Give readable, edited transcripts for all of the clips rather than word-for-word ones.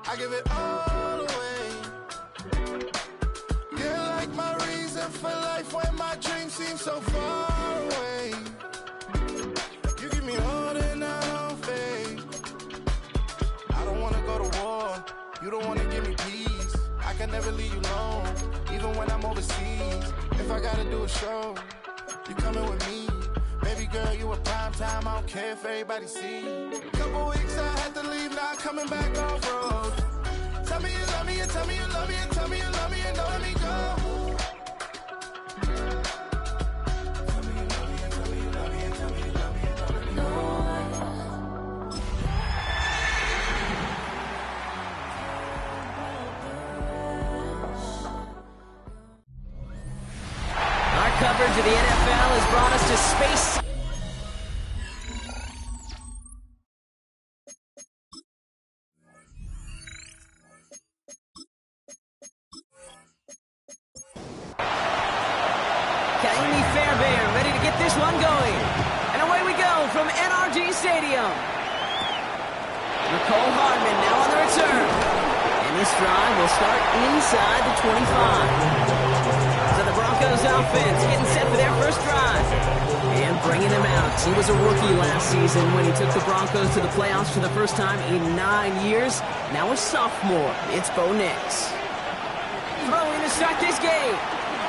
I give it all away. You're like my reason for life when my dreams seem so far away. You give me holding out on faith. I don't wanna go to war. You don't wanna give me peace. I can never leave you alone, even when I'm overseas. If I gotta do a show, you coming with me. Baby girl, you a prime time. I don't care if everybody see. Couple weeks I had to leave, now I'm coming back off road. Tell me you love me and tell me you love me and tell me you love me and don't let me go. Tell me you love me and tell me you love me and tell me you love me and don't let me go. Our coverage of the NFL has brought us to space. Ready to get this one going. And away we go from NRG Stadium. Nicole Hardman now on the return. And this drive will start inside the 25. So the Broncos offense getting set for their first drive. And bringing them out. He was a rookie last season when he took the Broncos to the playoffs for the first time in 9 years. Now a sophomore. It's Bo Nix. Throwing to start this game.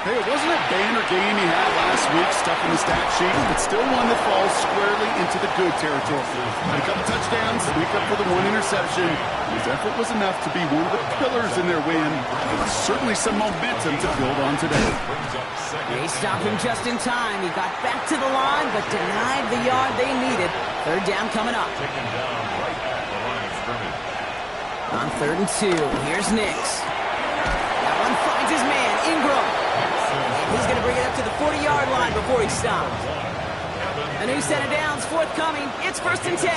Hey, it wasn't a banner game he had last week, stuck in the stat sheet, but still one that falls squarely into the good territory. Had a couple touchdowns, make up for the one interception. His effort was enough to be one of the pillars in their win. There's certainly some momentum to build on today. They stopped him just in time. He got back to the line, but denied the yard they needed. Third down coming up. On 3rd and 2, here's Nix. That one finds his man, Ingram. He's going to bring it up to the 40-yard line before he stops. A new set of downs forthcoming. It's 1st and 10.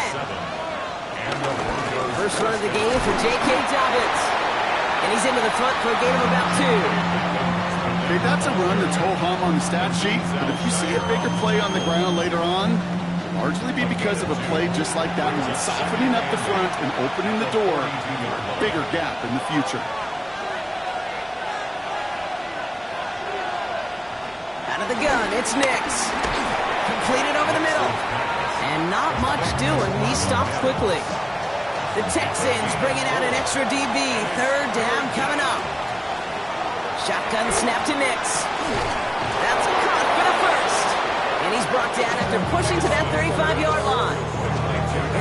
First run of the game for J.K. Dobbins. And he's into the front for a gain of about 2. Hey, that's a run that's ho-hum on the stat sheet, but if you see a bigger play on the ground later on, it'll largely be because of a play just like that one, softening up the front and opening the door for a bigger gap in the future. The gun, it's Nix. Completed over the middle. And not much doing. He stopped quickly. The Texans bringing out an extra DB. 3rd down coming up. Shotgun snap to Nix. That's a cut for the first. And he's brought down after pushing to that 35-yard line.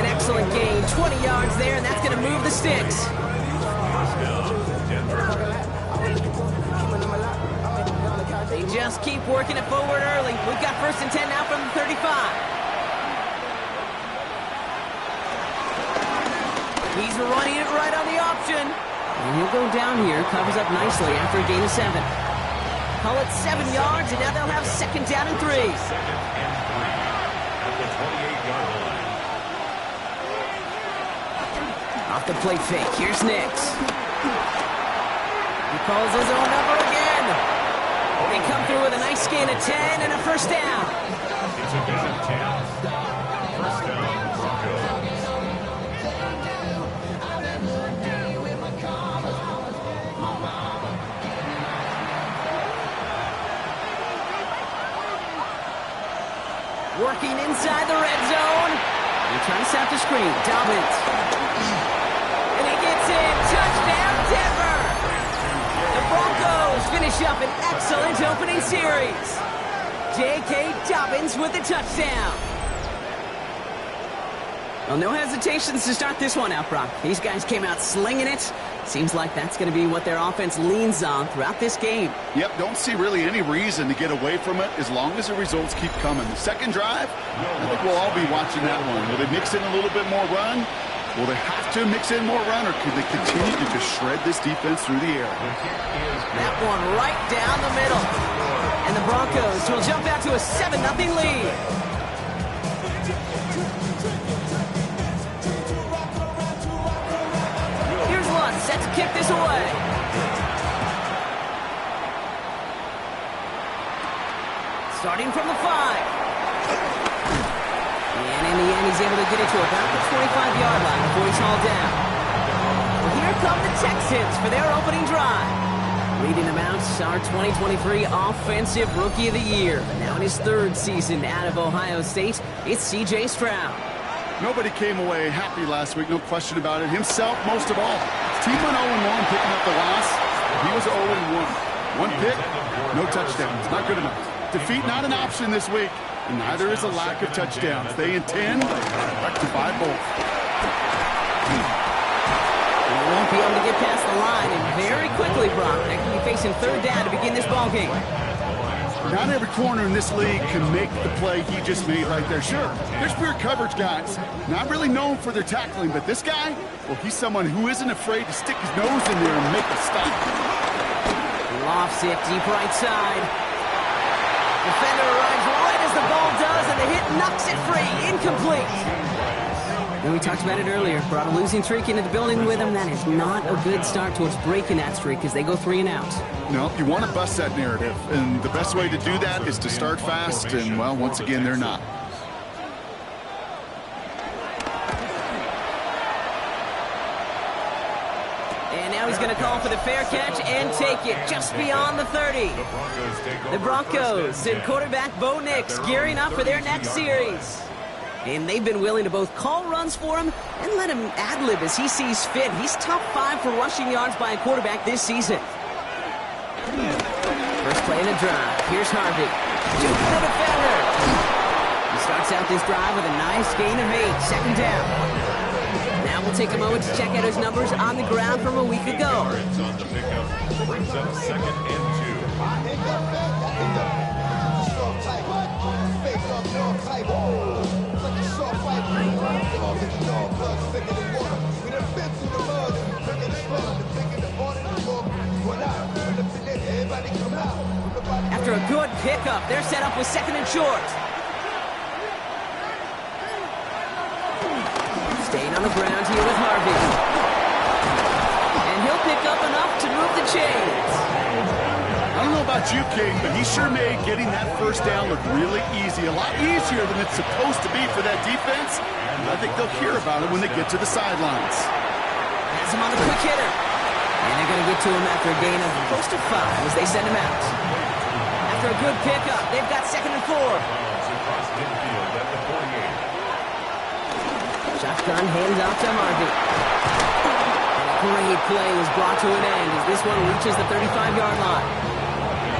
An excellent gain. 20 yards there, and that's going to move the sticks. They just keep working it forward early. We've got 1st and 10 now from the 35. He's running it right on the option. And he'll go down here, covers up nicely after a gain of 7. Call it 7 yards, and now they'll have 2nd down and 3. Off the play fake, here's Nix. He calls his own number again. They come through with a nice gain of 10 and a 1st down. It's a gain of 10. 1st down, Broncos. Working inside the red zone. They're trying to set the screen. Dobbins. And he gets in. Touchdown, Denver. The Broncos finish up an excellent opening series. J.K. Dobbins with the touchdown. Well, no hesitations to start this one out, Brock. These guys came out slinging it. Seems like that's going to be what their offense leans on throughout this game. Yep, don't see really any reason to get away from it as long as the results keep coming. The second drive, I think we'll all be watching that one. Will they mix in a little bit more run? Will they have to mix in more run, or could they continue to just shred this defense through the air? That one right down the middle. And the Broncos will jump out to a 7-0 lead. Here's Lutz set to kick this away. starting from the 5. And in the end, he's able to get it to about the 25-yard line before he's hauled down. Well, here come the Texans for their opening drive. Leading them out, our 2023 Offensive Rookie of the Year. Now in his 3rd season out of Ohio State, it's C.J. Stroud. Nobody came away happy last week, no question about it. Himself, most of all. His team went 0-1, picking up the loss. He was 0-1. One pick, no touchdowns. Not good enough. Defeat not an option this week, and neither is a lack of touchdowns. They intend to rectify both. They won't be able to get past the line, and very quickly, Brock, they can be facing 3rd down to begin this ballgame. Not every corner in this league can make the play he just made right there. Sure, there's pure coverage guys, not really known for their tackling, but this guy, well, he's someone who isn't afraid to stick his nose in there and make a stop. Lofts it deep right side. Defender arrives right as the ball does, and the hit knocks it free. Incomplete. And we talked about it earlier. Brought a losing streak into the building with him. That is not a good start towards breaking that streak as they go 3 and out. No, you want to bust that narrative, and the best way to do that is to start fast, and, well, once again, they're not. And now he's going to call for the fair catch and take it just beyond the 30. The Broncos and quarterback Bo Nix gearing up for their next series. And they've been willing to both call runs for him and let him ad-lib as he sees fit. He's top 5 for rushing yards by a quarterback this season. First play in the drive. Here's Harvey. Shoots the defender. He starts out this drive with a nice gain of 8. 2nd down. Now we'll take a moment to check out his numbers on the ground from a week ago. On the pickup brings up 2nd and 2. After a good pickup, they're set up with 2nd and short. Staying on the ground here with Harvey. And he'll pick up enough to move the chains. I don't know about you, King, but he sure made getting that first down look really easy. A lot easier than it's supposed to be for that defense. And I think they'll hear about it when they get to the sidelines. Has him on the quick hitter. And they're going to get to him after a gain of close to 5 as they send him out. After a good pickup, they've got 2nd and 4. Shotgun hands out to Harvey. And a great play was brought to an end as this one reaches the 35-yard line.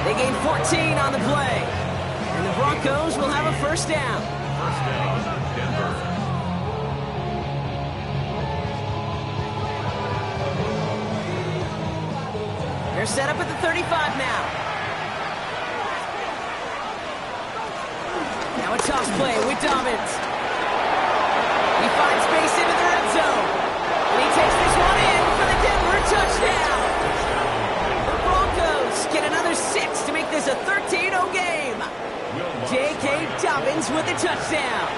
They gain 14 on the play. And the Broncos will have a first down. First down, Denver. They're set up at the 35 now. Now a toss play with Dobbins. He finds space into the red zone. And he takes this one in for the Denver touchdown. The Broncos get another 6 to make this a 13-0 game. J.K. Dobbins with the touchdown.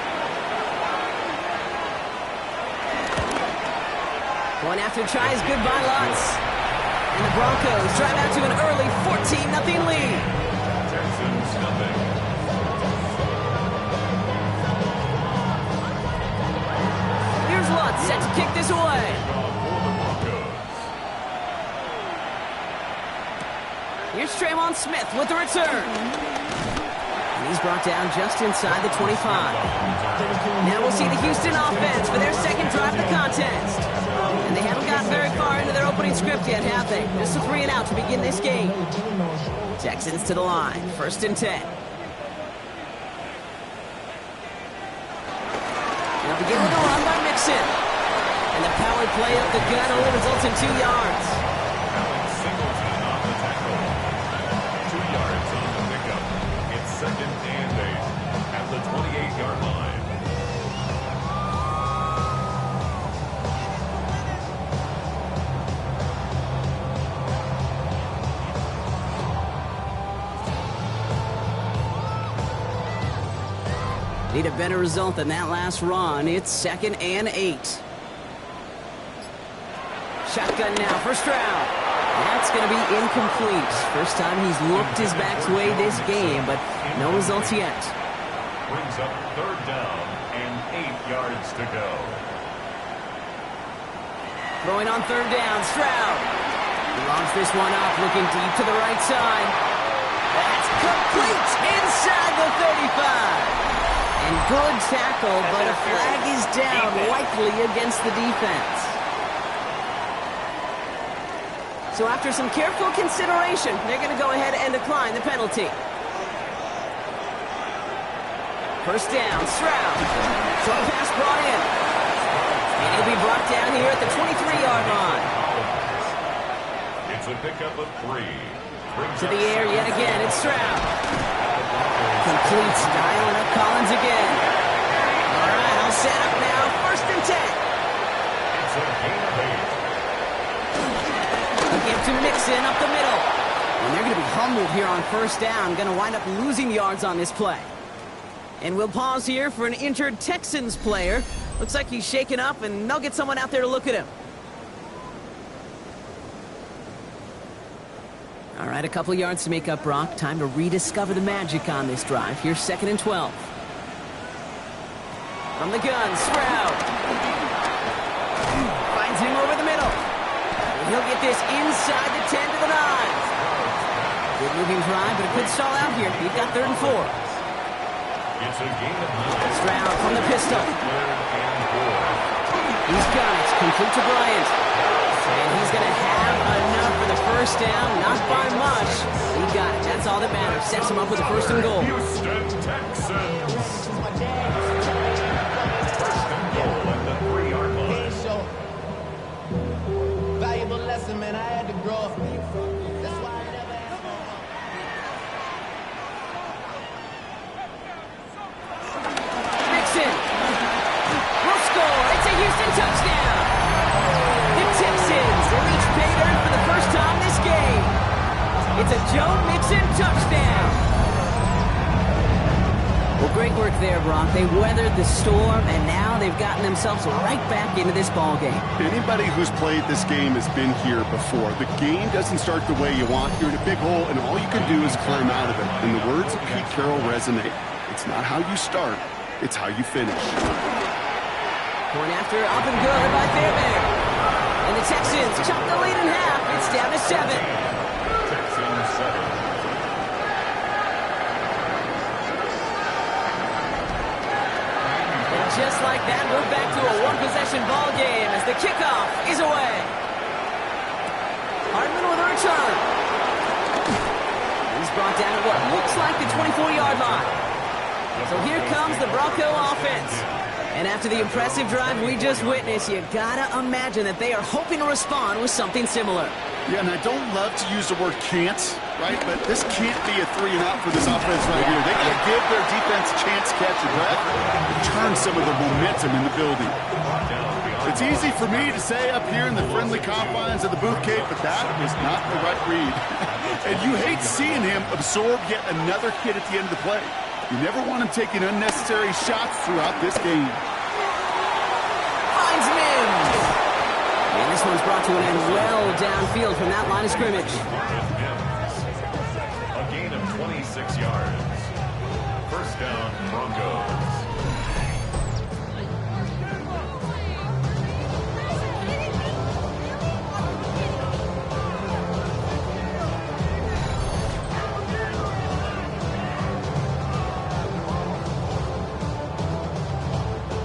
One after tries goodbye lots. And the Broncos drive out to an early 14-0 lead. Texans nothing. Here's Lutz set to kick this away. Here's Trayvon Smith with the return. And he's brought down just inside the 25. Now we'll see the Houston offense for their 2nd drive of the contest. And they haven't gotten very far into their opening script yet, have they? Just a 3 and out to begin this game. Texans to the line. 1st and 10. They'll begin with a run by Mixon. And the power play up the gun only results in 2 yards. Alex Singleton on the tackle. 2 yards on the pickup. It's 2nd and 8 at the 28-yard line. Need a better result than that last run. It's 2nd and 8. Shotgun now for Stroud. That's going to be incomplete. First time he's looked his back's way this game, but no results yet. Brings up third down and 8 yards to go. Throwing on third down, Stroud. He launches this one up, looking deep to the right side. That's complete inside the 35. And good tackle, but a flag is down, likely against the defense. So after some careful consideration, they're going to go ahead and decline the penalty. First down, Stroud. Short pass brought in. And he'll be brought down here at the 23-yard line. It's a pickup of 3. To the air yet again, it's Stroud. Complete, dialing up Collins again. All right, all set up now, 1st and 10. It's a gain of 8. Give to Mixon up the middle. And they're going to be humbled here on first down. Going to wind up losing yards on this play. And we'll pause here for an injured Texans player. Looks like he's shaken up, and they'll get someone out there to look at him. All right, a couple yards to make up, Brock. Time to rediscover the magic on this drive. Here's 2nd and 12. From the gun, Stroud. Finds him over the middle. And he'll get this inside the 10 to the 9. Good moving drive, but it could stall out here. You've got 3rd and 4. It's a gain of 9. Stroud from the pistol. He's got it. Complete to Bryant. And he's going to have enough for the first down. Not by much. He got it. That's all that matters. Sets him up with a 1st and goal. Houston Texans. 1st and goal at the 3-yard line. Valuable lesson, man. I had to grow up. That's why I never asked Mixon will score. It's a Houston touchdown. The Texans reach pay dirt for the first time this game. It's a Joe Mixon touchdown. Well, great work there, Brock. They weathered the storm, and now they've gotten themselves right back into this ball game. Anybody who's played this game has been here before. The game doesn't start the way you want. You're in a big hole, and all you can do is climb out of it. And the words of Pete Carroll resonate. It's not how you start, it's how you finish. Point after, up and good by Fairbairn. And the Texans chop the lead in half. It's down to 7. Texans 7. Just like that, we're back to a one-possession ball game as the kickoff is away. Hardman with a return. He's brought down at what looks like the 24-yard line. So here comes the Bronco offense. And after the impressive drive we just witnessed, you gotta imagine that they are hoping to respond with something similar. Yeah, and I don't love to use the word can't, right? But this can't be a 3 and out for this offense right here. They gotta give their defense a chance to catch a breath and turn some of the momentum in the building. It's easy for me to say up here in the friendly confines of the Booth Cave, but that was not the right read. And you hate seeing him absorb yet another hit at the end of the play. You never want him taking unnecessary shots throughout this game. Finds Mims. And this one's brought to an end well downfield from that line of scrimmage. A gain of 26 yards. First down, Broncos.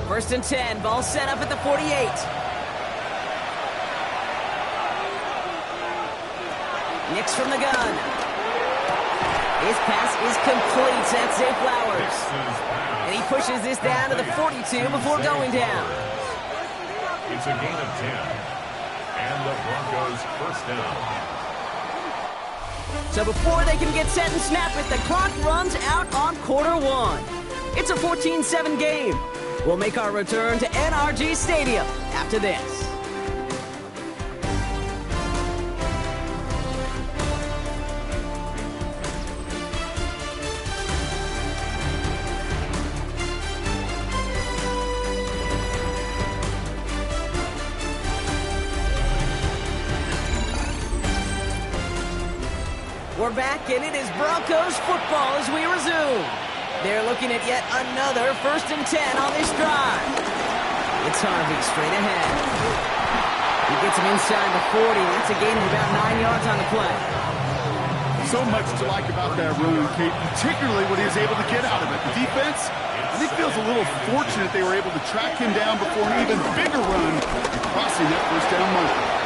First and 10, ball set up at the 48. Nix from the gun. His pass is complete. That's Zay Flowers. And he pushes this down to the 42 before going down. It's a gain of 10. And the Broncos first down. So before they can get set and snap it, the clock runs out on quarter 1. It's a 14-7 game. We'll make our return to NRG Stadium after this. we're back, and it is Broncos football as we resume. They're looking at yet another 1st and 10 on this drive. It's Harvey straight ahead. He gets him inside the 40. That's a gain of about 9 yards on the play. So much to like about that run, Kate, particularly what he was able to get out of it. The defense, I think, feels a little fortunate they were able to track him down before an even bigger run, crossing that 1st down marker.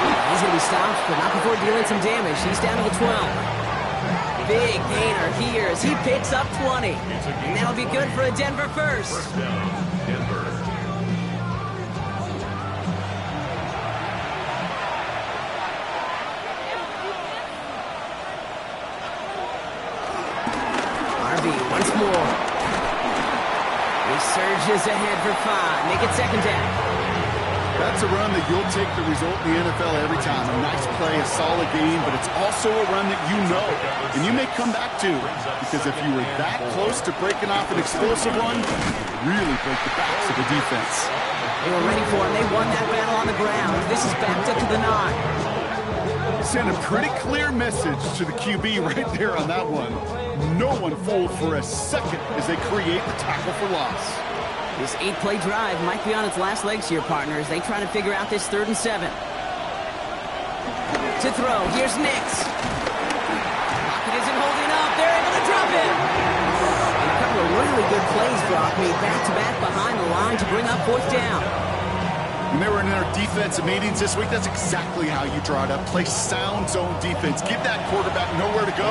He's going to be stopped, but not before dealing some damage. He's down to the 12. Big gainer here as he picks up 20. And that'll be good for a Denver first. First down, Denver. RB once more. He surges ahead for 5. Make it 2nd down. That's a run that you'll take the result in the NFL every time. A nice play, a solid game, but it's also a run that you know, and you may come back to, because if you were that close to breaking off an explosive run, really break the backs of the defense. They were ready for it. They won that battle on the ground. This is backed up to the 9. Send a pretty clear message to the QB right there on that one. No one fooled for a second as they create the tackle for loss. This 8-play drive might be on its last legs here, partners. They try to figure out this 3rd and 7. To throw, here's Nix. Pocket isn't holding up. They're able to drop him. And a couple of really good plays, Brock, made back-to-back behind the line to bring up 4th down. When they were in their defensive meetings this week, that's exactly how you draw it up. Play sound zone defense. Give that quarterback nowhere to go.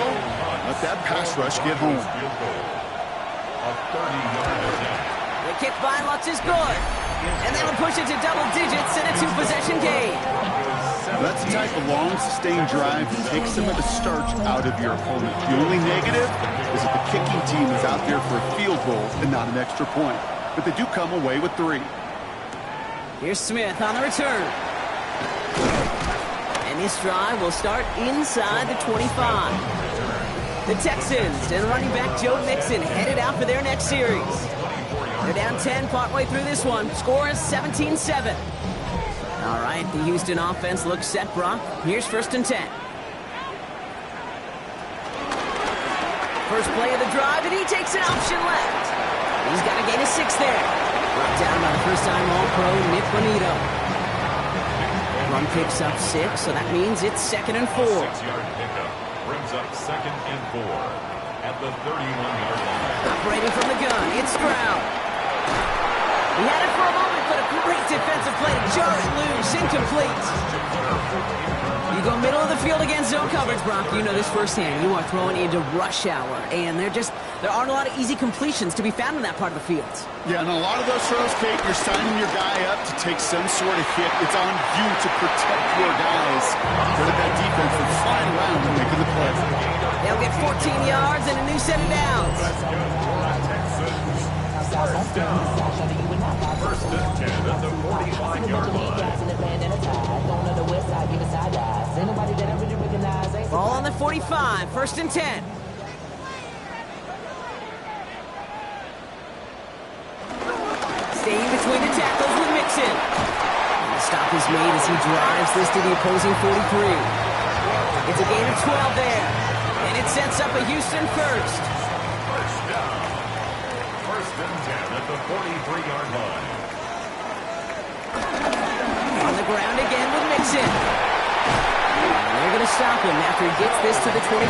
Let that pass rush get home. A 30-yard attempt. The kick by Lutz is good. And that'll push it to double digits in a 2-possession game. That's the type of long, sustained drive that takes some of the starch out of your opponent. The only negative is that the kicking team is out there for a field goal and not an extra point. But they do come away with 3. Here's Smith on the return. And this drive will start inside the 25. The Texans and running back Joe Mixon headed out for their next series. They're down 10 partway through this one. Score is 17-7. All right, the Houston offense looks set, Brock. Here's 1st and 10. First play of the drive, and he takes an option left. He's got a gain of 6 there. Brought down by the first-time All-Pro, Nick Bonito. Run picks up 6, so that means it's 2nd and 4. 6-yard pickup brings up 2nd and 4 at the 31-yard line. Operating from the gun, it's Stroud. He had it for a moment, but a great defensive play to jar it loose, incomplete. You go middle of the field against zone coverage, Brock. You know this firsthand. You are throwing into rush hour, and there aren't a lot of easy completions to be found in that part of the field. Yeah, and a lot of those throws, Kate, you're signing your guy up to take some sort of hit. It's on you to protect your guys. But that defense is flying around and making the play. They'll get 14 yards and a new set of downs. First down. 1st and 10 at the 45-yard line. Ball on the 45, 1st and 10. Staying between the tackles with Mixon. And the stop is made as he drives this to the opposing 43. It's a gain of 12 there. And it sets up a Houston first. First down. 1st and 10 at the 43-yard line. On the ground again with Mixon. And they're going to stop him after he gets this to the 26.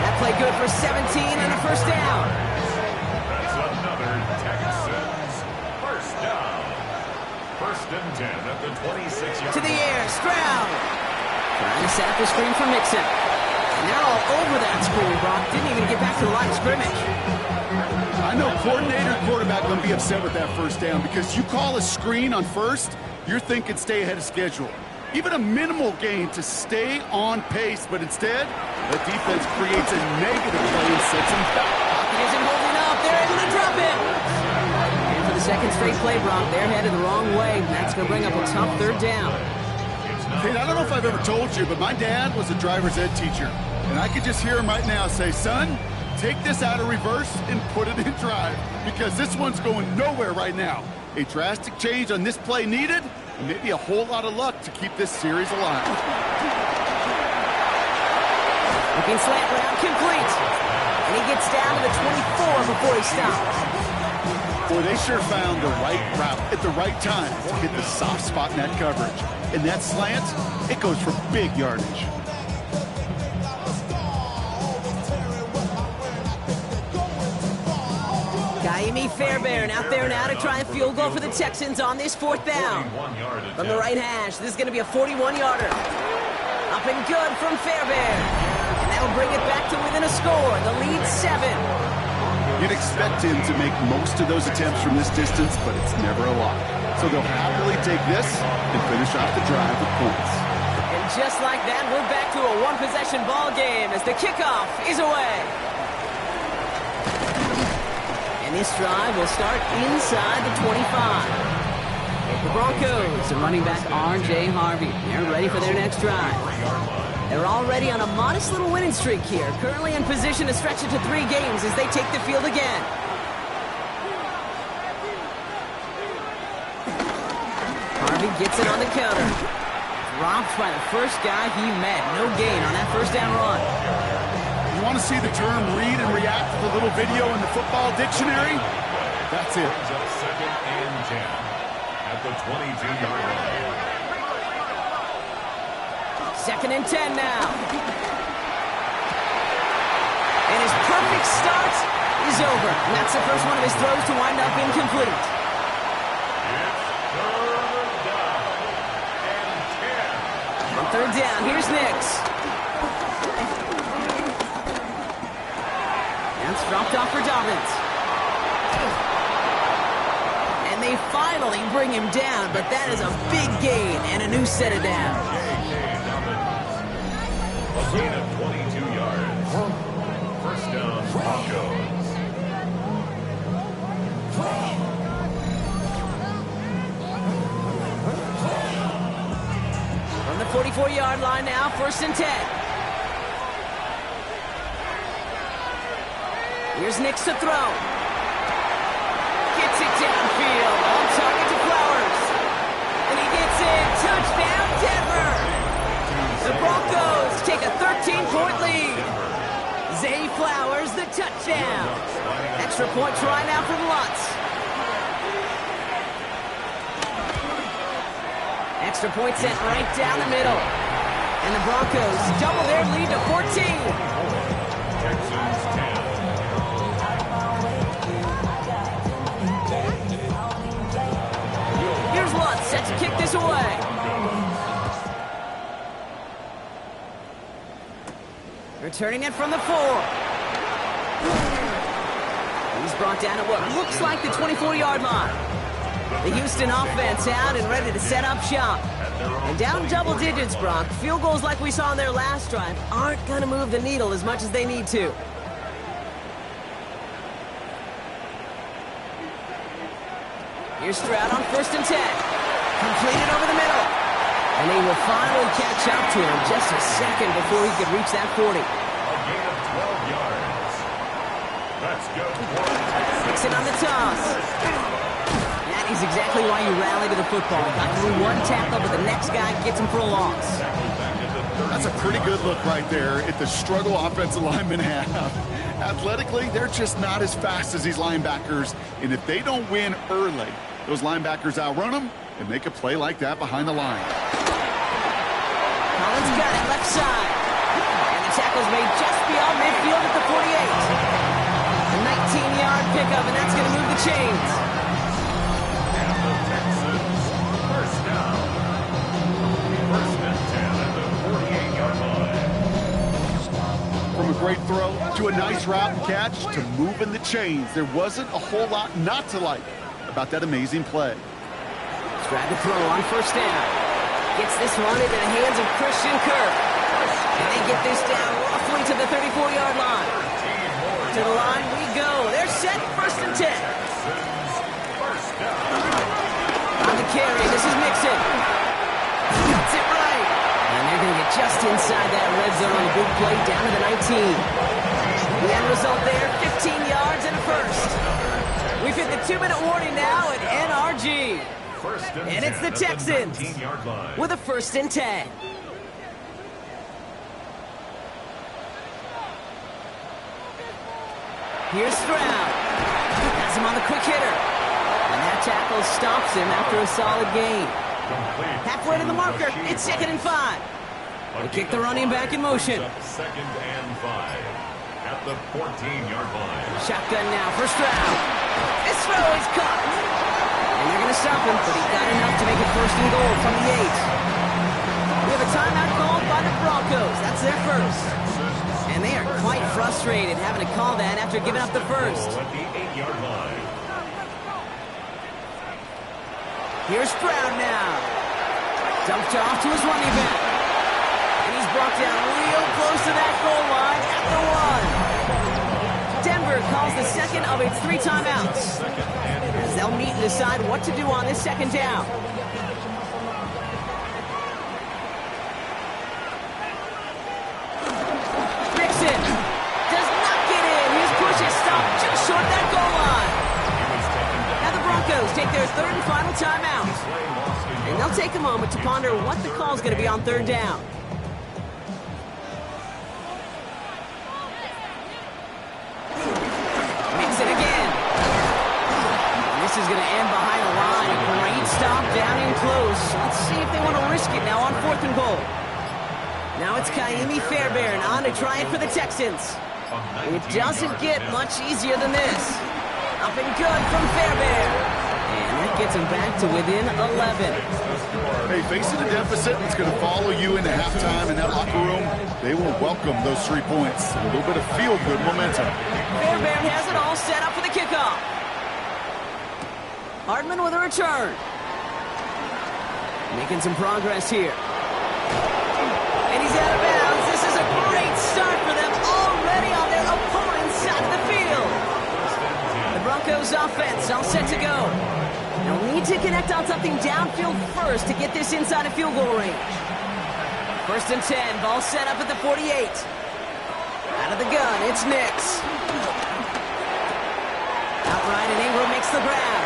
That play good for 17 and a 1st down. That's another Texans first down. 1st and 10 at the 26-yard line. To the air, Stroud. Trying to set up the screen for Mixon. And they're all over that screen, Brock. Didn't even get back to the line of scrimmage. I know coordinator and quarterback going to be upset with that 1st down because you call a screen on 1st, you're thinking stay ahead of schedule. Even a minimal gain to stay on pace, but instead, the defense creates a negative play and sets him back. Pocket isn't holding up. They're able to drop him. And for the 2nd straight play, Brock, they're headed the wrong way. That's going to bring up a tough 3rd down. Kate, I don't know if I've ever told you, but my dad was a driver's ed teacher. And I could just hear him right now say, son, take this out of reverse and put it in drive because this one's going nowhere right now. A drastic change on this play needed, and maybe a whole lot of luck to keep this series alive. Looking slant route, complete. And he gets down to the 24 before he stops. Boy, they sure found the right route at the right time to hit the soft spot in that coverage. And that slant, it goes for big yardage. Kaimi Fairbairn out there now to try a field goal for the Texans on this 4th down. From the right hash, this is going to be a 41-yarder. Up and good from Fairbairn. And that'll bring it back to within a score. The lead 7. You'd expect him to make most of those attempts from this distance, but it's never a lot. So they'll happily take this and finish off the drive with points. And just like that, we're back to a one-possession ball game as the kickoff is away. And this drive will start inside the 25. The Broncos and running back R.J. Harvey. They're ready for their next drive. They're already on a modest little winning streak here, currently in position to stretch it to 3 games as they take the field again. Harvey gets it on the counter. Dropped by the first guy he met. No gain on that first down run. You want to see the term read and react to the little video in the football dictionary? That's it. Second and 10 at the 22-yard line. Second and 10 now. And his perfect start is over. And that's the first one of his throws to wind up incomplete. On 3rd down, here's Nix. That's dropped off for Dobbins. And they finally bring him down, but that is a big gain and a new set of downs. A gain of 22 yards. First down, Broncos. From the 44-yard line now, 1st and 10. Here's Nix to throw. Gets it downfield. On target to Flowers. And he gets it. Touchdown, Denver. The Broncos take a 13-point lead. Zay Flowers, the touchdown. Extra point try now for the Lutz. Extra point sent right down the middle. And the Broncos double their lead to 14. Texans 10. Here's Lutz set to kick this away. Returning it from the 4. He's brought down at what looks like the 24-yard line. The Houston offense out and ready to set up shop. And down double digits, Brock. Field goals like we saw in their last drive aren't going to move the needle as much as they need to. Here's Stroud on 1st and 10. Completed over the middle. And they will finally catch up to him just a second before he could reach that 40. A gain of 12 yards. Let's go. Nixon on the toss. That is exactly why you rally to the football. Got through one tackle, but the next guy gets him for a loss. That's a pretty good look right there at the struggle offensive linemen have. Athletically, they're just not as fast as these linebackers. And if they don't win early, those linebackers outrun them and make a play like that behind the line. Collins got it left side. And the tackle's made just beyond midfield at the 48. A 19-yard pickup, and that's going to move the chains. And the Texans, first down. First and 10 at the 48-yard line. From a great throw to a nice route and catch to moving the chains, there wasn't a whole lot not to like about that amazing play. Stroud to throw on 1st down. Gets this one into the hands of Christian Kirk. And they get this down roughly to the 34-yard line. To the line we go. They're set, 1st and 10. On the carry, this is Mixon. Gets it right. And they're going to get just inside that red zone on a big play down to the 19. The end result there, 15 yards and a first. We've hit the 2-minute warning now at NRG. And it's the Texans with a 1st and 10. Here's Stroud. Has him on the quick hitter. And that tackle stops him after a solid gain. Halfway to the marker. It's 2nd and 5. They kick the running back in motion. 2nd and 5 at the 14-yard line. Shotgun now for Stroud. This throw is caught. And they're going to stop him, but he got enough to make it 1st and goal from the 8. We have a timeout called by the Broncos. That's their first. And they are quite frustrated having to call that after giving up the first. At the 8-yard line. Here's Stroud now. Dumped off to his running back. And he's brought down real close to that goal line at the 1. Denver calls the second of its 3 timeouts. As they'll meet and decide what to do on this 2nd down. Dixon does not get in. His push is stopped just short of that goal line. Now the Broncos take their 3rd and final timeout. And they'll take a moment to ponder what the call is going to be on 3rd down. Makes it again. And this is going to end behind the line. Great stop down in close. Let's see if they want to risk it now on 4th and goal. Now it's Kaimi Fairbairn on to try it for the Texans. It doesn't get much easier than this. Up and good from Fairbairn. And that gets him back to within 11. Hey, facing a deficit that's going to follow you into halftime in that locker room, they will welcome those 3 points. A little bit of feel-good momentum. Fairbairn has it all set up for the kickoff. Hardman with a return. Making some progress here. And he's out of bounds. This is a great start for them already on their opponent's side of the field. The Broncos offense all set to go. They'll need to connect on something downfield first to get this inside of field goal range. 1st and 10, ball set up at the 48. Out of the gun, it's Nix. Outright, and Ingram makes the grab.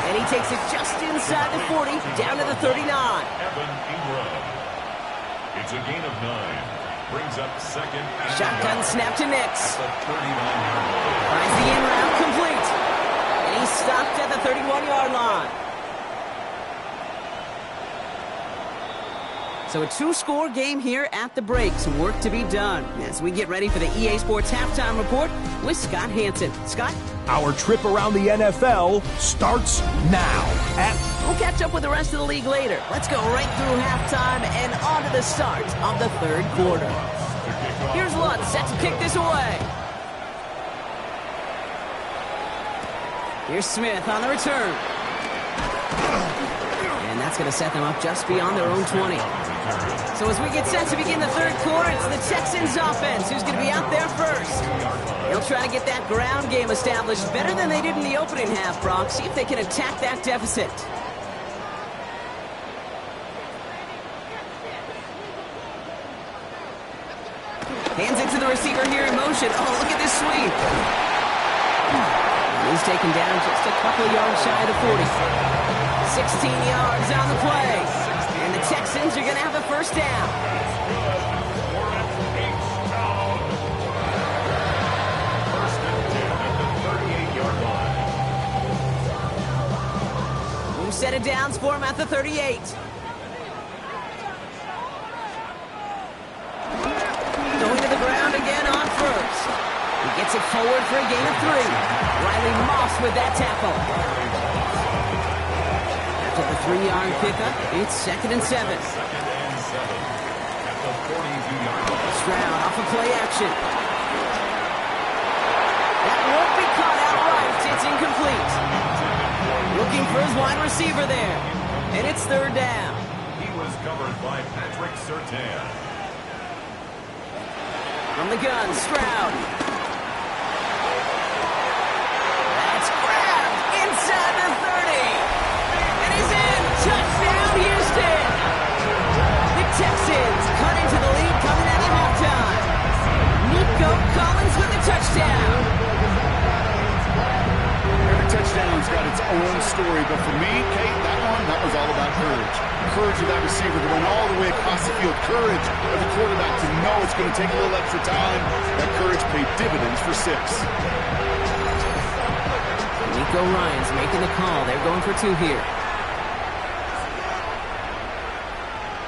And he takes it just inside the 40, down to the 39. Evan Ingram. It's a gain of 9. Brings up 2nd and Shotgun snap to Nix. at the 39-yard line. Finds the in route complete. And he's stopped at the 31-yard line. So a 2-score game here at the break. Some work to be done as we get ready for the EA Sports Halftime Report with Scott Hansen. Scott? Our trip around the NFL starts now. We'll catch up with the rest of the league later. Let's go right through halftime and on to the start of the 3rd quarter. Here's Lutz set to kick this away. Here's Smith on the return. And that's going to set them up just beyond their own 20. So as we get set to begin the 3rd quarter, it's the Texans offense who's going to be out there first. They'll try to get that ground game established better than they did in the opening half, Brock. See if they can attack that deficit. Hands it to the receiver here in motion. Oh, look at this sweep. He's taken down just a couple yards shy of the 40. 16 yards on the play. And the Texans are going to have a 1st down. New set of downs for him at the 38. Going to the ground again on 1st. He gets it forward for a gain of 3. Riley Moss with that tackle. After the 3-yard pickup, it's 2nd and 7. Stroud off of play action. That won't be caught outright. It's incomplete. Looking for his wide receiver there. And it's 3rd down. He was covered by Patrick Surtain. From the gun, Stroud. That's grabbed inside the 30. And he's in. Touchdown, Houston. The Texans cut into the lead coming out of halftime. Nico Collins with the touchdown. Every touchdown's got its own story, but for me, Kate, that one, that was all about courage. Courage of that receiver to run all the way across the field. Courage of the quarterback to know it's going to take a little extra time. That courage paid dividends for 6. Nico Ryan's making the call. They're going for 2 here.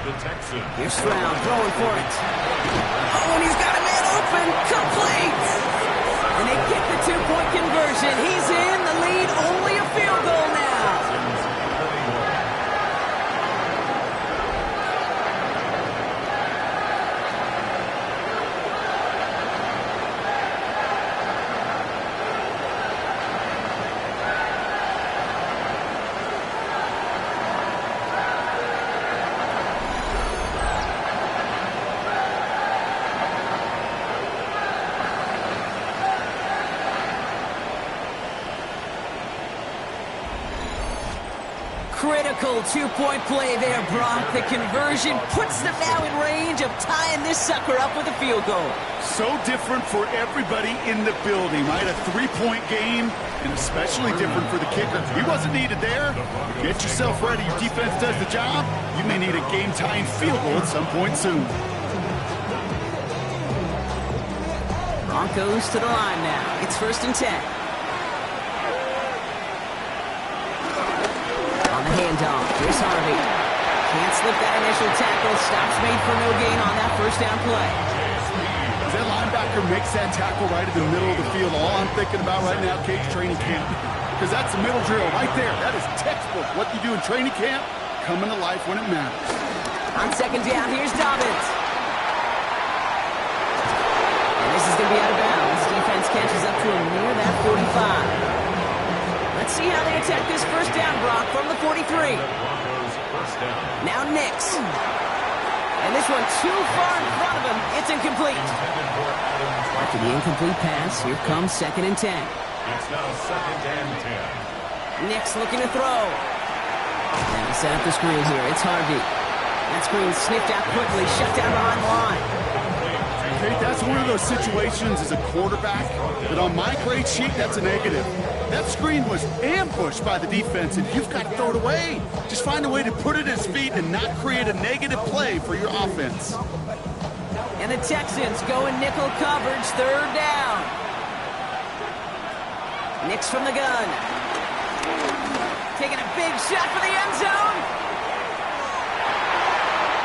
The Texans. Here's Stroud throwing for it. Oh, and he's got a man open. Complete. And they get the 2-point conversion. He's in the lead. Only a field goal now. Critical 2-point play there, Brock. The conversion puts them now in range of tying this sucker up with a field goal. So different for everybody in the building, right? A 3-point game, and especially different for the kicker. He wasn't needed there. Get yourself ready. Your defense does the job. You may need a game-tying field goal at some point soon. Broncos to the line now. It's 1st and 10. Handoff. Here's Harvey. Can't slip that initial tackle. Stops made for no gain on that 1st down play. As that linebacker makes that tackle right in the middle of the field, all I'm thinking about right now, Cage, training camp. Because that's the middle drill right there. That is textbook. What you do in training camp, coming to life when it matters. On 2nd down, here's Dobbins. And this is going to be out of bounds. Defense catches up to him near that 45. Let's see how they attack this 1st down, Brock, from the 43. Now Nix. And this one too far in front of him. It's incomplete. After the incomplete pass, here comes 2nd and 10. It's now 2nd and 10. Nix looking to throw. And he set up the screen here. It's Harvey. That screen sniffed out quickly, shut down behind the line. Okay, that's one of those situations as a quarterback that on my grade sheet, that's a negative. That screen was ambushed by the defense, and you've got to throw it away. Just find a way to put it at his feet and not create a negative play for your offense. And the Texans go in nickel coverage, 3rd down. Nix from the gun. Taking a big shot for the end zone.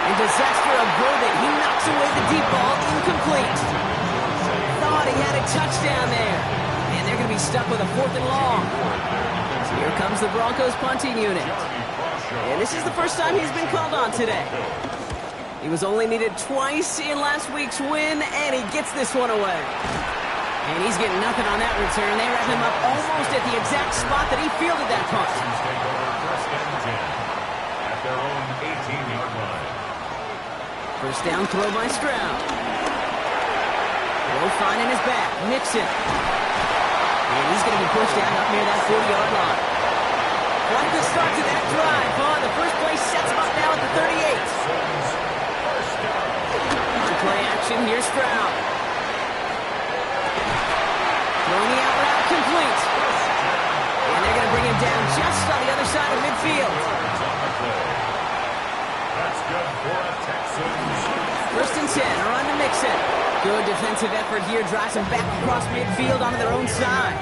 And disaster averted. He knocks away the deep ball, incomplete. Thought he had a touchdown there. And they're going to be stuck with a 4th and long. Here comes the Broncos punting unit. And this is the first time he's been called on today. He was only needed twice in last week's win, and he gets this one away. And he's getting nothing on that return. They wrap him up almost at the exact spot that he fielded that punt. At their own 18-yard line. 1st down throw by Stroud. Throw finding his back. Nixon. And he's going to be pushed down up near that 40-yard line. Quite the start to that drive, huh? The first play sets him up now at the 38. On play action, here's Stroud. Throwing the out route complete. And they're going to bring him down just on the other side of midfield. That's good for a Texans. 1st and 10, around to Mixon. Good defensive effort here, drives them back across midfield onto their own side.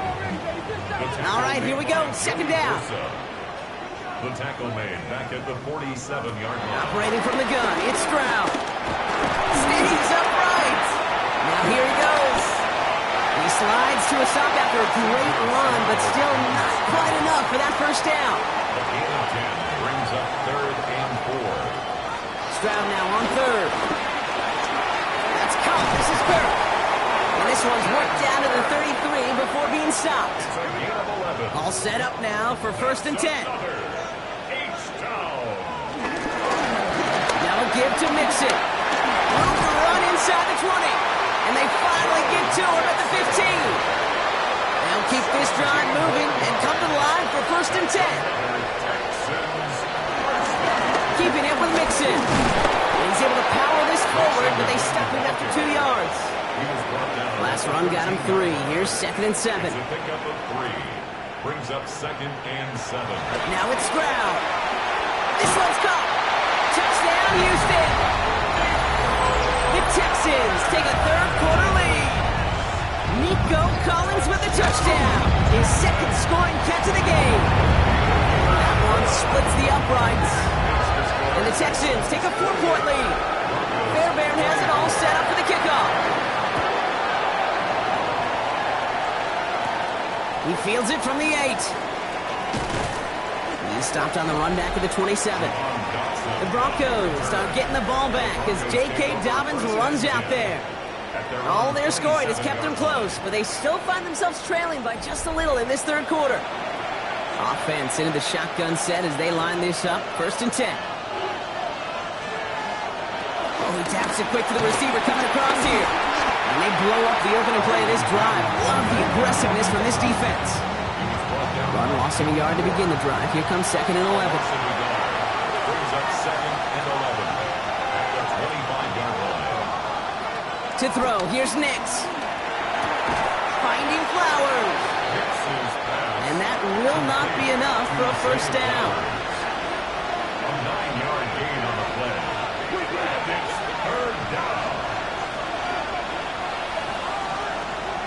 All right, here we go, 2nd down. The tackle made back at the 47-yard line. Operating from the gun, it's Stroud. Stays upright. Now here he goes. He slides to a stop after a great run, but still not quite enough for that 1st down. The gain of 10 brings up 3rd and 4. Stroud now on 3rd. That's caught. This is Kirk. And this one's worked down to the 33 before being stopped. It's a gain of 11. All set up now for 1st and 10. Now a give to Mixon. Room to run inside the 20. And they finally get to him at the 15. They'll keep this drive moving and come to the line for 1st and 10. Keeping it with Mixon. And he's able to power this forward, but they stop him after 2 yards. Last run got him 3. Here's 2nd and 7. Pick up of 3. Brings up 2nd and 7. Now it's Stroud. touchdown. His second scoring catch of the game. That one splits the uprights. And the Texans take a 4-point lead. Fairbairn has it all set up for the kickoff. He fields it from the 8. He's stopped on the run back at the 27. The Broncos start getting the ball back as J.K. Dobbins runs out there. All their scoring has kept them close, but they still find themselves trailing by just a little in this third quarter. Offense into the shotgun set as they line this up. 1st and 10. Oh, he taps it quick to the receiver coming across here. And they blow up the opening play of this drive. Love the aggressiveness from this defense. Run loss of a yard to begin the drive. Here comes 2nd and 11. Brings up 2nd and 11 at the 25-yard line. To throw, here's Nix. Finding Flowers. And that will not be enough for a first down. A 9-yard gain on the play. It's 3rd down.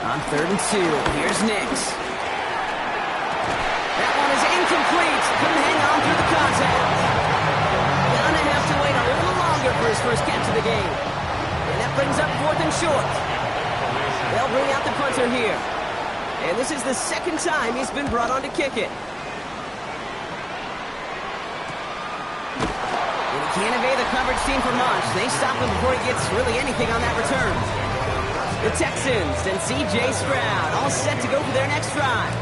On 3rd and 2, here's Nix. That one is incomplete. Couldn't hang on through the contact. Gonna have to wait a little longer for his first catch of the game. And that brings up 4th and short. They'll bring out the punter here. And this is the 2nd time he's been brought on to kick it. And he can't evade the coverage team for much. They stop him before he gets really anything on that return. The Texans and C.J. Stroud all set to go for their next drive.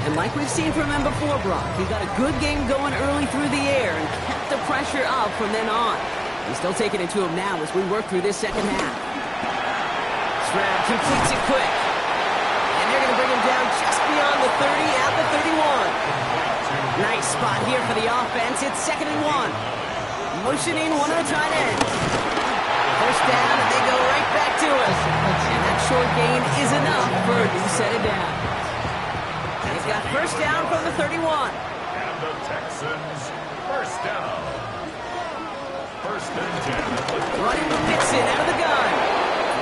And like we've seen from him before, Brock, he got a good game going early through the air and kept the pressure up from then on. He's still taking it to him now as we work through this second half. Stroud completes it quick. And they're going to bring him down just beyond the 30 at the 31. Nice spot here for the offense. It's 2nd and 1. Motioning one of the tight ends. First down, and they go right back to it. And that short gain is enough for a new set of downs. He's got first down from the 31. And the Texans, first down. 1st and 10. Running to Mixon out of the gun.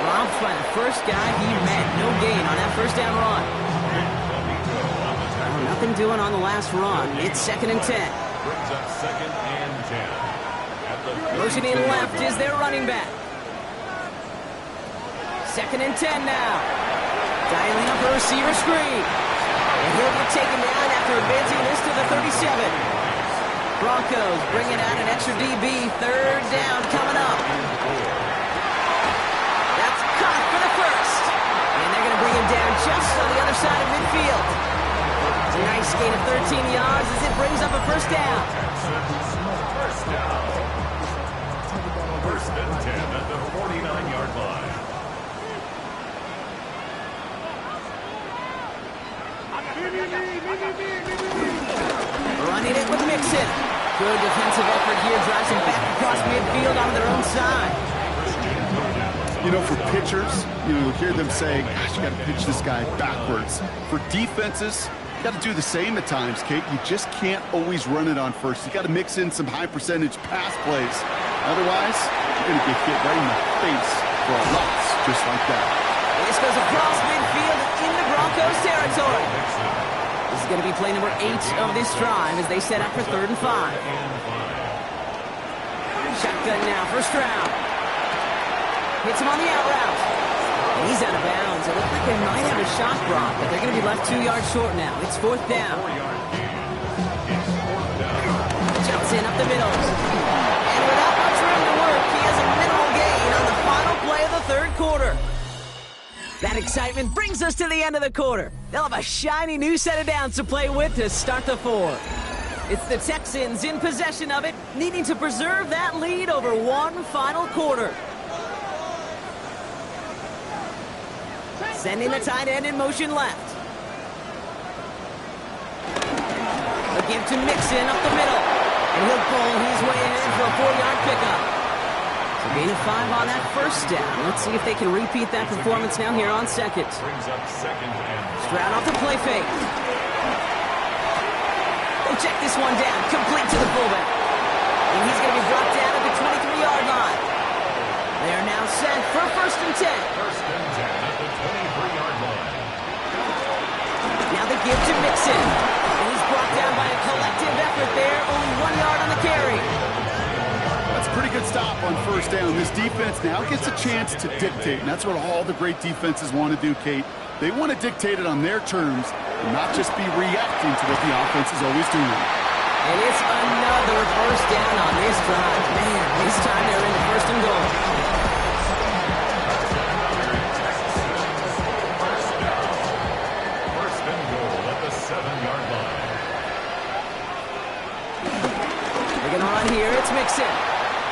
Dropped by the first guy he met. No gain on that first down run. Well, nothing doing on the last run. It's 2nd and 10. Brings up 2nd and 10. Motioning left is their running back. 2nd and 10 now. Dialing up a receiver screen. And he'll get taken down after advancing this to the 37. Broncos bring it out an extra DB. 3rd down coming up. That's caught for the first. And they're going to bring him down just on the other side of midfield. It's a nice gain of 13 yards as it brings up a first down. First down. 1st and 10 at the 49-yard line. Running it with Mixon. Good defensive effort here. Drives him back across midfield on their own side. You know, for pitchers, you hear them saying, gosh, you got to pitch this guy backwards. For defenses, you got to do the same at times, Kate. You just can't always run it on first. You got to mix in some high-percentage pass plays. Otherwise, you're going to get hit right in the face for a loss, just like that. This goes across midfield into Broncos territory. This is going to be play number 8 of this drive as they set up for 3rd and 5. Shotgun now for Stroud. Hits him on the out route. And he's out of bounds. It looks like they might have a shot block, but they're going to be left 2 yards short now. It's 4th down. Jumps in up the middle. And without much room to work, he has a minimal gain on the final play of the 3rd quarter. That excitement brings us to the end of the quarter. They'll have a shiny new set of downs to play with to start the 4th. It's the Texans in possession of it, needing to preserve that lead over one final quarter. Sending the tight end in motion left. A give to Mixon up the middle. And he'll pull his way in for a 4-yard pickup. So gain of 5 on that first down. Let's see if they can repeat that performance now here on 2nd. Brings up 2nd and Stroud off the play fake. They'll check this one down, complete to the fullback. And he's going to be brought down at the 23-yard line. They are now set for 1st and 10. 1st and 10 at the 23-yard line. stop on first down. This defense now gets a chance to dictate, and that's what all the great defenses want to do, Kate. They want to dictate it on their terms and not just be reacting to what the offense is always doing. And it's another first down on this drive. Man, this time they're in the first and goal. First and goal at the 7-yard line. They're going to run here. It's Mixon.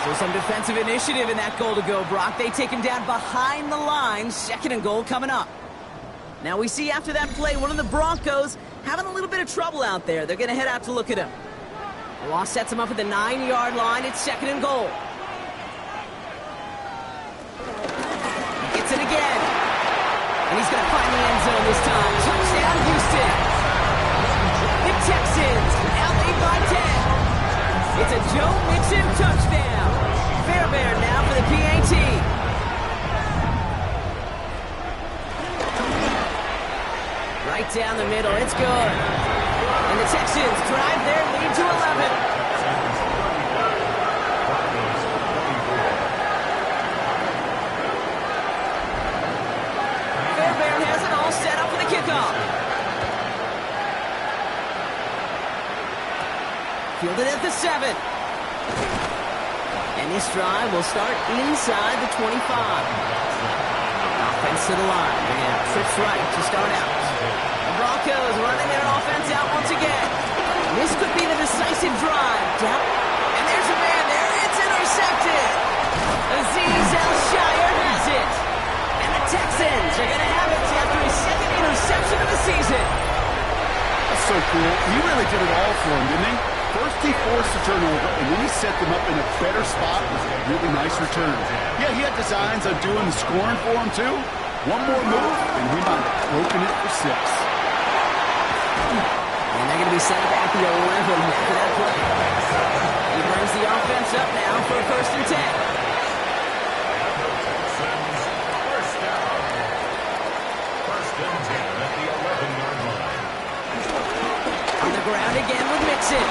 So some defensive initiative in that goal to go, Brock. They take him down behind the line. Second and goal coming up. Now we see after that play, one of the Broncos having a little bit of trouble out there. They're going to head out to look at him. The loss sets him up at the 9-yard line. It's second and goal. He gets it again. And he's going to find the end zone this time. Touchdown, Houston. The Texans now lead by 10. It's a Joe Mixon touchdown. Fairbairn now for the PAT. Right down the middle, it's good. And the Texans drive their lead to 11. Fairbairn has it all set up for the kickoff. Fielded at the 7. And this drive will start inside the 25. Offense to the line. And trips right to start out. The Broncos running their offense out once again. This could be the decisive drive. And there's a man there. It's intercepted. Azeez Al-Shire has it. And the Texans are going to have it after his second interception of the season. That's so cool. He really did it all for him, didn't he? First he forced the turnover, and then he set them up in a better spot with a really nice return. Yeah, he had designs on doing the scoring for him, too. One more move, and he might have broken it for 6. And they're going to be set up at the 11 after that play. He brings the offense up now for a first and 10. First down. First and 10 at the 11-yard line. On the ground again with Mixon.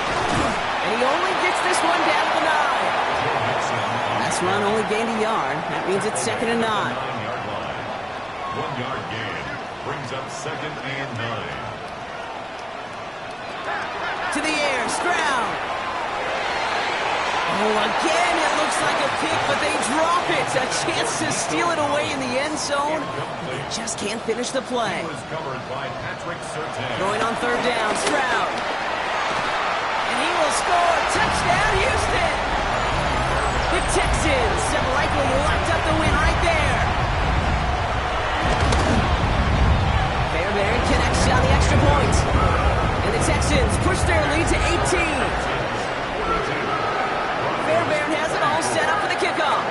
And he only gets this one down to the 9. Last run only gained a yard. That means it's second and 9. 9-yard line. 1-yard gain brings up second and 9. To the air, Stroud. Oh, again, it looks like a pick, but they drop it. A chance to steal it away in the end zone. They just can't finish the play. Going on third down, Stroud. And he will score. Touchdown, Houston. The Texans have likely locked up the win right there. Fairbairn connects on the extra point. And the Texans push their lead to 18. Fairbairn has it all set up for the kickoff.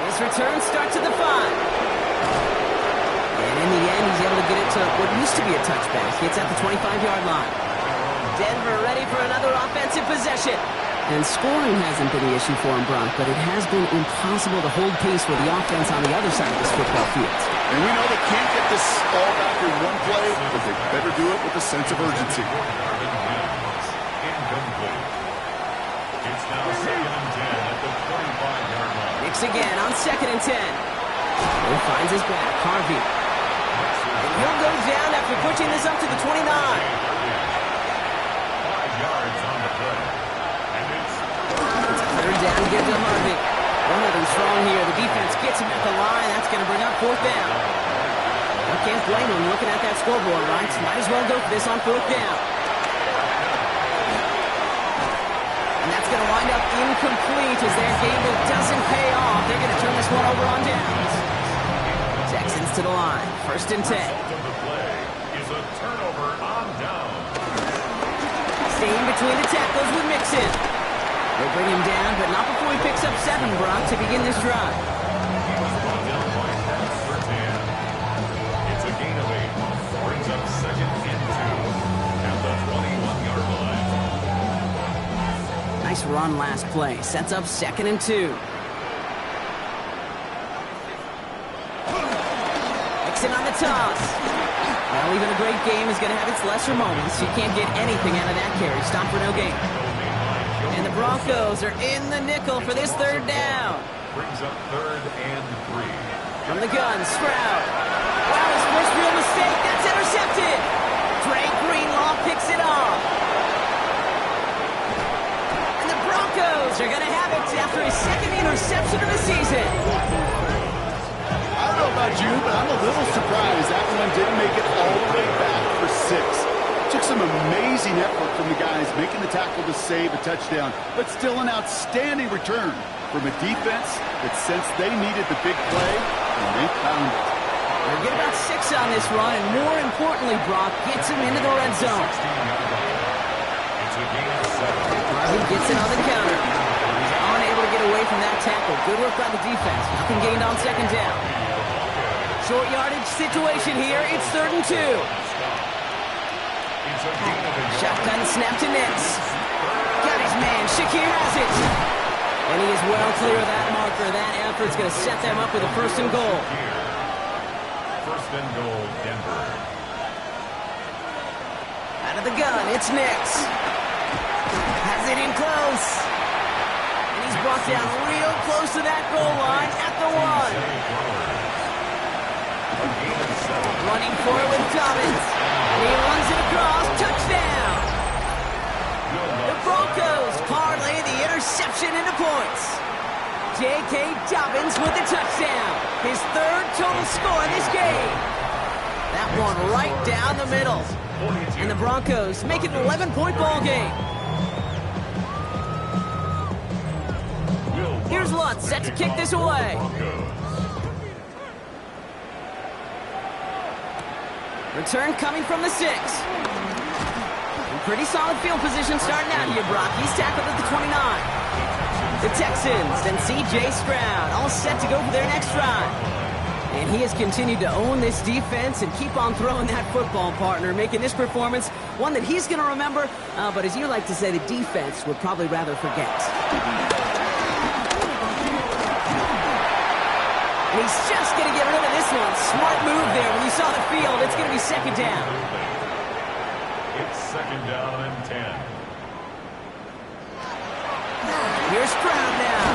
His return starts at the 5. And in the end, he's able to get it to what used to be a touchback. It's at the 25-yard line. Denver ready for another offensive possession. And scoring hasn't been the issue for him, Brock, but it has been impossible to hold pace with the offense on the other side of this football field. And we know they can't get this all back in one play, but they better do it with a sense of urgency. Incomplete. It's now second and 10 at the 25-yard line. Mix again on second and 10. He finds his back, Harvey. And he'll go down after pushing this up to the 29. 5 yards on the play. And it's Third down, give to Harvey. They're holding strong here. The defense gets him at the line. That's going to bring up fourth down. I can't blame him looking at that scoreboard, right? Might as well go for this on fourth down. And that's going to wind up incomplete as their gamble doesn't pay off. They're going to turn this one over on downs. Texans to the line. First and 10. result of the play is a turnover on down. Staying between the tackles with Mixon. They bring him down, but not before he picks up 7, Brock, to begin this drive. He was brought down by pass for 10. It's a gain of 8. Brings up second and 2 at the 21-yard line. Nice run last play. Sets up second and 2. Mixon on the toss. Well, even a great game is going to have its lesser moments. You can't get anything out of that carry. Stop for no gain. And the Broncos are in the nickel for this third down. Brings up 3rd and 3. From the gun, Stroud. Wow, his first real mistake. That's intercepted. Drake Greenlaw picks it off. And the Broncos are going to have it after his second interception of the season. I don't know about you, but I'm a little surprised that one didn't make it all the way back for 6. Took some amazing effort from the guys making the tackle to save a touchdown, but still an outstanding return from a defense that sensed they needed the big play, and they found it. They'll get about 6 on this run, and more importantly, Brock gets him into the red zone. It's a gain of 7. Harvey gets it on the counter. He's unable to get away from that tackle. Good work by the defense. Nothing gained on second down. Short yardage situation here. It's 3rd and 2. Shotgun snap to Nix. Got his man. Shakir has it. And he is well clear of that marker. That effort's going to set them up with a 1st and goal. 1st and goal, Denver. Out of the gun, it's Nix. Has it in close. And he's brought down real close to that goal line at the 1. Running for it with Dobbins. And he runs it across. Touchdown. The Broncos parlay the interception into points. J.K. Dobbins with the touchdown. His 3rd total score in this game. That one right down the middle. And the Broncos make it an 11-point ball game. Here's Lutz set to kick this away. Return coming from the 6. Pretty solid field position starting out here, Brock. He's tackled at the 29. The Texans and C.J. Stroud all set to go for their next drive. And he has continued to own this defense and keep on throwing that football, partner, making this performance one that he's going to remember, but as you like to say, the defense would probably rather forget. And he's just going to get rid of this one. Smart move there. When you saw the field, it's going to be 2nd down. It's 2nd down and 10. Here's Stroud now.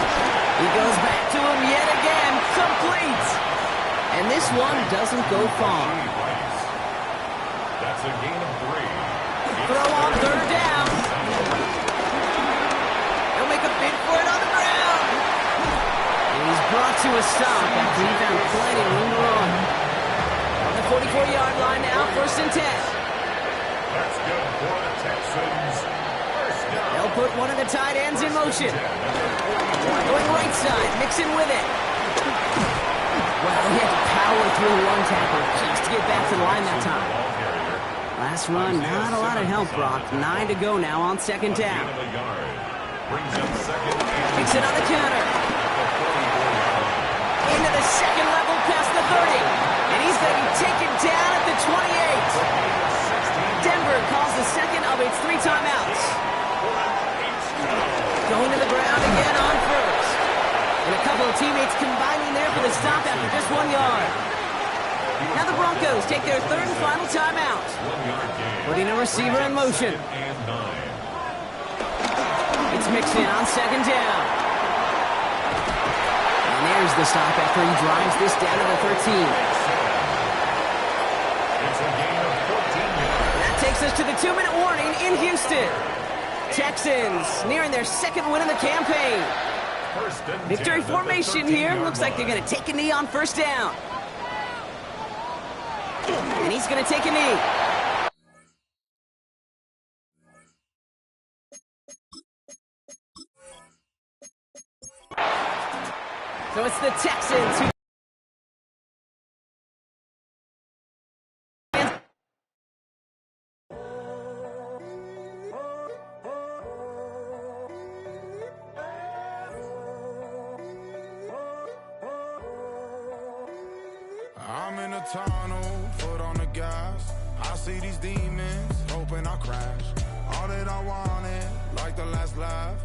He goes back to him yet again. Complete. And this one doesn't go far. That's a gain of 3. Throw on 3rd down. He'll make a bid for it on the ground. And he's brought to a stop after he found plenty of room to run. On the 44-yard line now, 1st and 10. That's good for the Texans. 1st down. They'll put one of the tight ends in motion. Going right side, mixing with it. Well, he had to power through one tackle just to get back to the line that time. Last run, not a lot of help, Brock. 9 to go now on 2nd down. Kicks it on the counter. Into the 2nd level past the 30. And he's going to be taken down at the 28. Denver calls the 2nd of its 3 timeouts. Going to the ground again on 1st. And a couple of teammates combining there for the stop after just 1 yard. Now the Broncos take their 3rd and final timeout. Putting a receiver in motion. It's mixed in on 2nd down. And there's the stop after he drives this down to the 13. That takes us to the 2-minute warning in Houston. Texans nearing their 2nd win of the campaign. Victory formation here. Looks like they're going to take a knee on 1st down. And he's going to take a knee. So it's the Texans who... I'm in a tunnel, foot on the gas. I see these demons, hoping I crash. All that I wanted, like the last laugh.